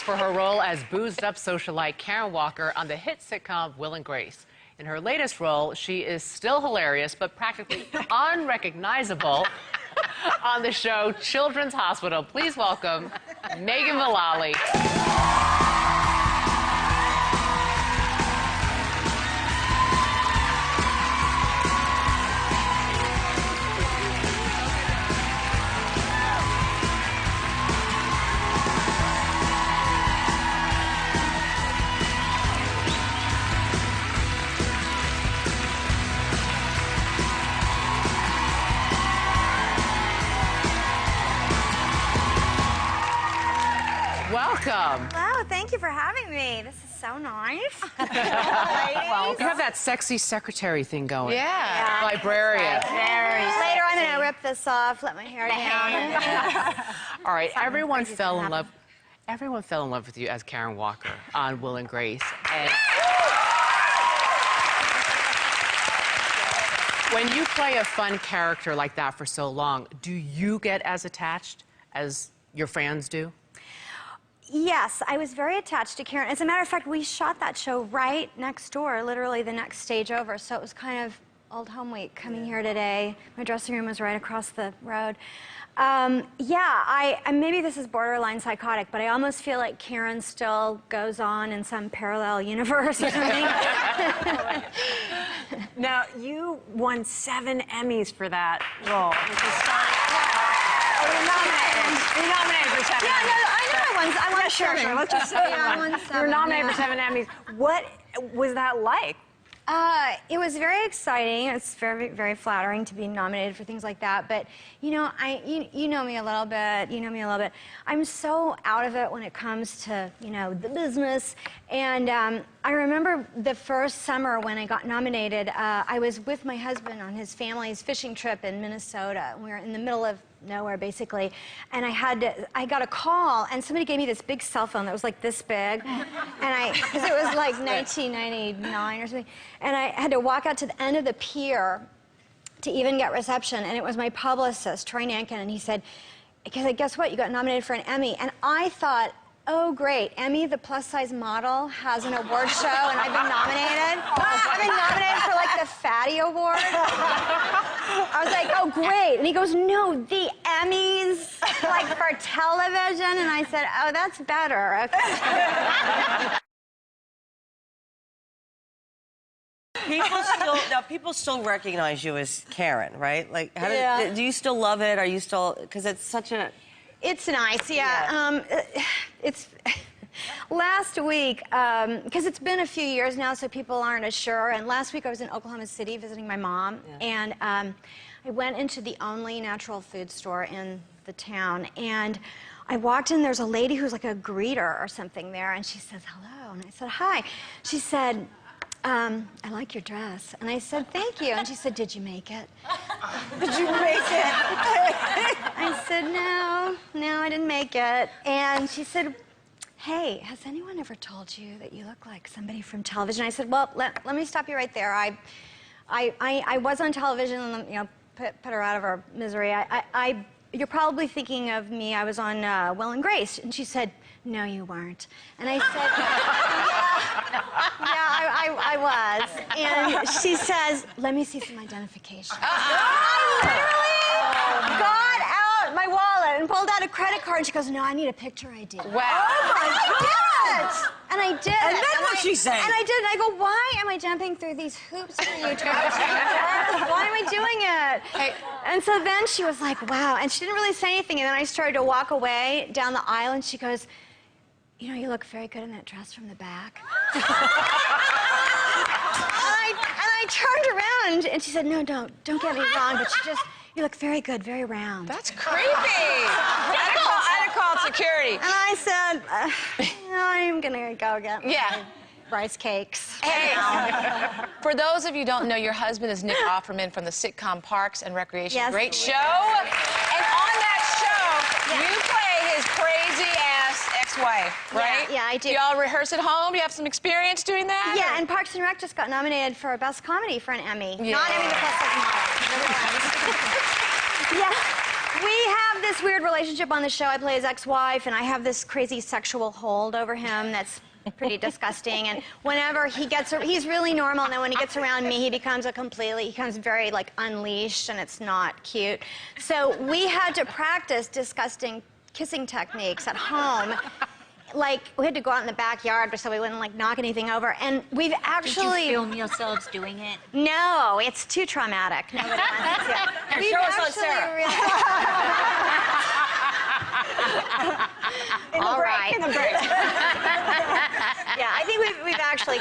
for her role as boozed-up socialite Karen Walker on the hit sitcom Will and Grace. In her latest role, she is still hilarious, but practically unrecognizable on the show Children's Hospital. Please welcome Megan Mullally. Welcome. Hello, thank you for having me. This is so nice. Well, you have that sexy secretary thing going. Yeah. Librarian. Very Later, I'm going to rip this off, let my hair down. All right, everyone fell in love. Everyone fell in love with you as Karen Walker on Will and Grace. And when you play a fun character like that for so long, do you get as attached as your fans do? Yes, I was very attached to Karen. As a matter of fact, we shot that show right next door, literally the next stage over. So it was kind of old home week coming here today. My dressing room was right across the road. Maybe this is borderline psychotic, but I almost feel like Karen still goes on in some parallel universe or something. Now, you won 7 Emmys for that role. You're nominated for 7 Yeah, Emmys. no, I know I won 7. Sure. Let's just say I won 7. you were nominated for 7 Emmys. What was that like? It was very exciting. It's very, very flattering to be nominated for things like that. But you know, you know me a little bit. You know me a little bit. I'm so out of it when it comes to the business. And I remember the first summer when I got nominated. I was with my husband on his family's fishing trip in Minnesota. We were in the middle of nowhere basically, and I got a call, and somebody gave me this big cell phone that was like this big, and because it was like 1999 or something, and I had to walk out to the end of the pier to even get reception, and it was my publicist, Troy Nankin, and he said, guess what, you got nominated for an Emmy. And I thought, oh great, Emmy, the plus-size model, has an award show, and I've been nominated. I've been nominated for like the Fatty Award. I was like, oh great, and he goes, no, the Emmys, like for television, and I said, oh, that's better. Okay. People still recognize you as Karen, right? Like, do you still love it? Are you still, because it's such a... It's nice, yeah. It's last week, because it's been a few years now, so people aren't as sure. And last week I was in Oklahoma City visiting my mom, and I went into the only natural food store in the town, and I walked in. There's a lady who's like a greeter or something there, and she says hello, and I said hi. She said, I like your dress. And I said, thank you. And she said, did you make it? Did you make it? I said, no, I didn't make it. And she said, hey, has anyone ever told you that you look like somebody from television? I said, well, let me stop you right there. I was on television and, put her out of her misery. You're probably thinking of me. I was on Will and Grace. And she said, no, you weren't. And I said, I was. And she says, let me see some identification. I literally got out my wallet and pulled out a credit card. And she goes, no, I need a picture ID. Wow. Oh, my God. And I did. And then what'd she say? And I did. And I go, why am I jumping through these hoops for you, why am I doing it? Hey. And so then she was like, wow. And she didn't really say anything. And then I started to walk away down the aisle, and she goes, you look very good in that dress from the back. and I turned around, and she said, no, don't get me wrong, but you look very good, very round. That's creepy. I'd have called security. And I said, I'm gonna go get my rice cakes. Hey, for those of you who don't know, your husband is Nick Offerman from the sitcom Parks and Recreation. Yes. Great show. And on that show, you play his crazy-ass ex-wife, right? Yeah, I do. Do y'all rehearse at home? Do you have some experience doing that? Yeah, and Parks and Rec just got nominated for Best Comedy for an Emmy. Yeah. Not Emmy the Plus Size Model. Yeah, we have this weird relationship on the show. I play his ex-wife, and I have this crazy sexual hold over him that's pretty disgusting. And whenever he gets, he's really normal, and then when he gets around me, he becomes very, like, unleashed, and it's not cute. So we had to practice disgusting kissing techniques at home. Like, we had to go out in the backyard so we wouldn't, like, knock anything over. And we've actually... Did you film yourselves doing it? No, it's too traumatic. Nobody wants to see it. Show us on Sarah. All right. In the break. Yeah, I think we've actually,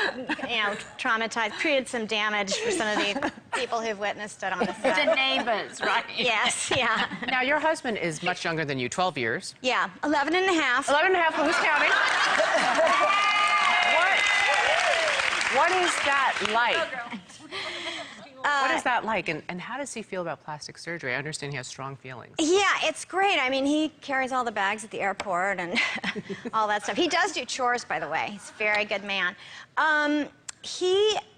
traumatized, created some damage for some of the people who've witnessed it on the set. The neighbors, right? Yes, yeah. Now, your husband is much younger than you, 12 years. Yeah, 11 and a half. 11 and a half, who's counting? What is that like? What is that like, and how does he feel about plastic surgery? I understand he has strong feelings. Yeah, it's great. I mean, he carries all the bags at the airport and all that stuff. He does do chores, by the way. He's a very good man. I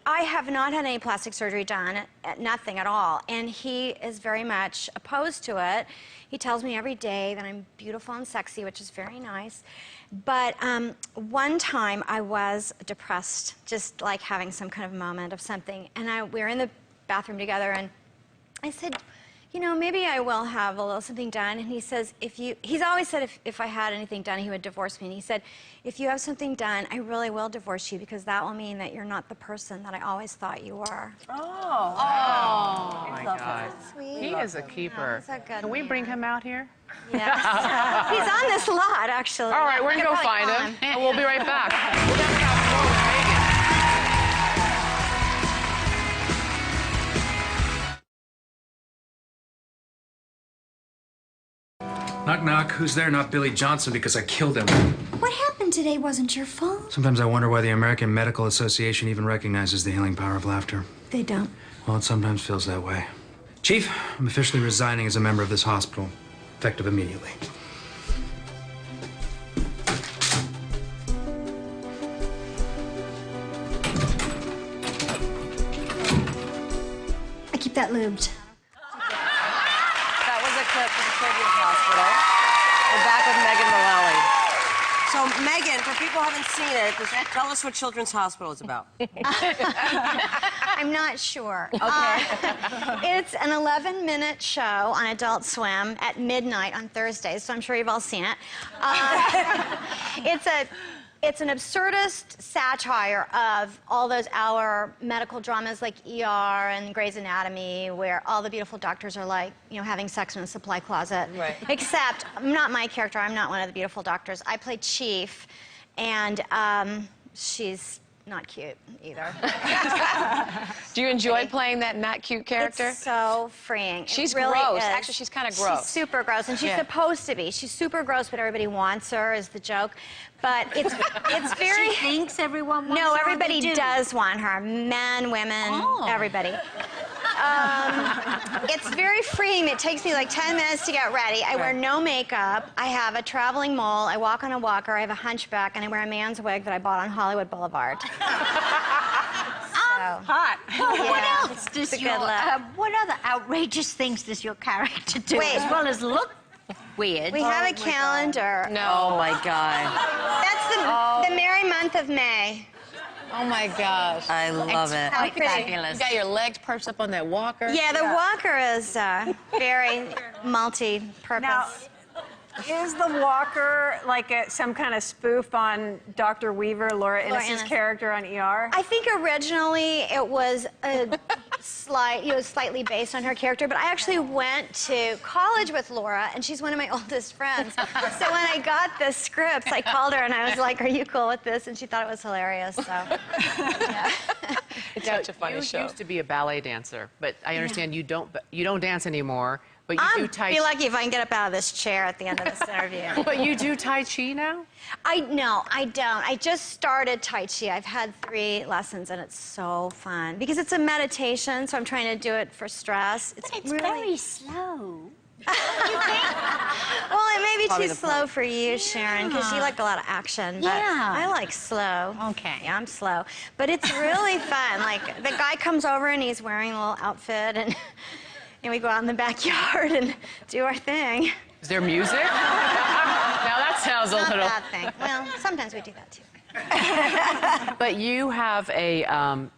have not had any plastic surgery done, nothing at all, and he is very much opposed to it. He tells me every day that I'm beautiful and sexy, which is very nice. But one time I was depressed, just like having some kind of moment of something, and we were in the bathroom together, and I said, maybe I will have a little something done. And he says, he's always said if I had anything done, he would divorce me. And he said, if you have something done, I really will divorce you, because that will mean that you're not the person that I always thought you were. Oh my God. Sweet. He is a keeper. He's a good Can we bring man. him out here? Yeah. He's on this lot, actually. All right, we're going to go find him, and we'll be right back. We're going to have more with Megan. Knock, knock. Who's there? Not Billy Johnson, because I killed him. What happened today wasn't your fault. Sometimes I wonder why the American Medical Association even recognizes the healing power of laughter. They don't. Well, it sometimes feels that way. Chief, I'm officially resigning as a member of this hospital, effective immediately. I keep that lubed. That was a clip from the Children's Hospital. We're back with Megan Mullally. So, Megan, for people who haven't seen it, just tell us what Children's Hospital is about. I'm not sure. Okay. It's an 11-minute show on Adult Swim at midnight on Thursdays, so I'm sure you've all seen it. It's an absurdist satire of all those hour medical dramas like ER and Grey's Anatomy, where all the beautiful doctors are like, having sex in a supply closet. Right. Except, not my character, I'm not one of the beautiful doctors. I play Chief, and she's not cute either. Do you enjoy playing that not cute character? It's so freeing. She's really gross. is. Actually, she's kind of gross. She's super gross, and she's supposed to be. She's super gross, but everybody wants her, is the joke. But it's very... She thinks everyone wants No, her, everybody they do. does want her. Men, women, everybody. It's very freeing. It takes me like 10 minutes to get ready. I wear no makeup. I have a traveling mole. I walk on a walker. I have a hunchback, and I wear a man's wig that I bought on Hollywood Boulevard. Hot. What else does It's a your, good look. what other outrageous things does your character do, Wait. as well as look weird? We have a calendar. Oh, my God. That's the merry month of May. Oh, my gosh. I love it. How pretty. You got your legs perched up on that walker. Yeah, the walker is very multi-purpose. Now, is the walker like some kind of spoof on Dr. Weaver, Laura Innes's Innes. character on ER? I think originally it was slightly based on her character, but I actually went to college with Laura, and she's one of my oldest friends. So when I got the scripts, I called her and I was like, "Are you cool with this?" And she thought it was hilarious. So, yeah. It's such a funny You show. used to be a ballet dancer, but I understand you don't dance anymore, but you do Tai I'll be Chi. lucky if I can get up out of this chair at the end of this interview. But you do Tai Chi now? No, I don't. I just started Tai Chi. I've had 3 lessons, and it's so fun. Because it's a meditation, so I'm trying to do it for stress. It's really... very slow. Well, it may be Probably too the slow point. for you, Sharon, because you like a lot of action. But Yeah. I like slow. Okay. Yeah, I'm slow. But it's really fun. Like, the guy comes over, and he's wearing a little outfit, and we go out in the backyard and do our thing. Is there music? Now that sounds a Not little. that thing. Well, sometimes we do that too. But you have a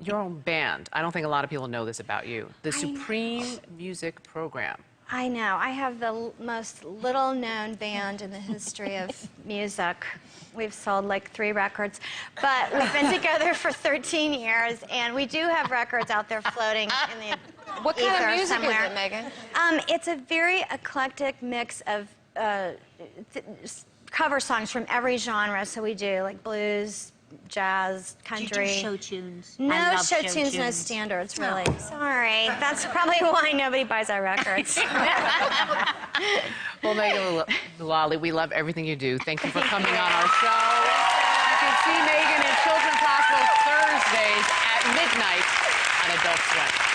your own band. I don't think a lot of people know this about you. The Supreme Music Program. I know. I have the most little-known band in the history of music. We've sold like 3 records, but we've been together for 13 years, and we do have records out there floating in the What ether kind of music somewhere. is it, Megan? It's a very eclectic mix of cover songs from every genre. So we do like blues, jazz, Do you country. do show tunes? I No love show tunes, no standards, really. Sorry. That's probably why nobody buys our records. Well, Megan Mullally, we love everything you do. Thank you for coming on our show. You can see Megan in Children's Hospital Thursdays at midnight on Adult Swim.